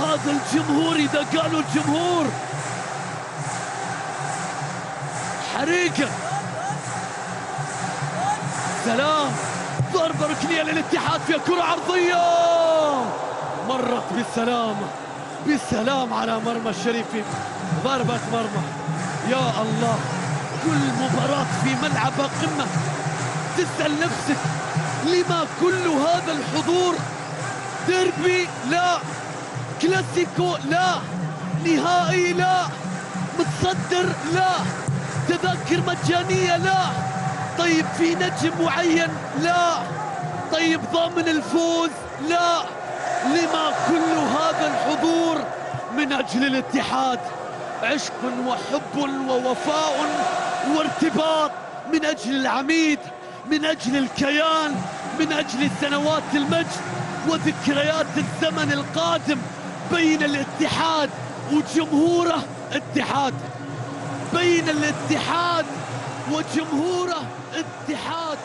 هذا الجمهور إذا قالوا الجمهور حريقة. سلام، ضربة ركنية للاتحاد فيها كرة عرضية مرت بالسلام على مرمى الشريفي. ضربة مرمى. يا الله، كل مباراة في ملعبها قمة. تسأل نفسك لما كل هذا الحضور؟ ديربي لا، كلاسيكو لا، نهائي لا، متصدر لا، تذاكر مجانية لا، طيب في نجم معين لا، طيب ضامن الفوز لا. لما كل هذا الحضور؟ من أجل الاتحاد، عشق وحب ووفاء وارتباط، من أجل العميد، من أجل الكيان، من أجل سنوات المجد وذكريات الزمن القادم بين الاتحاد وجمهوره. اتحاد بين الاتحاد وجمهوره، اتحاد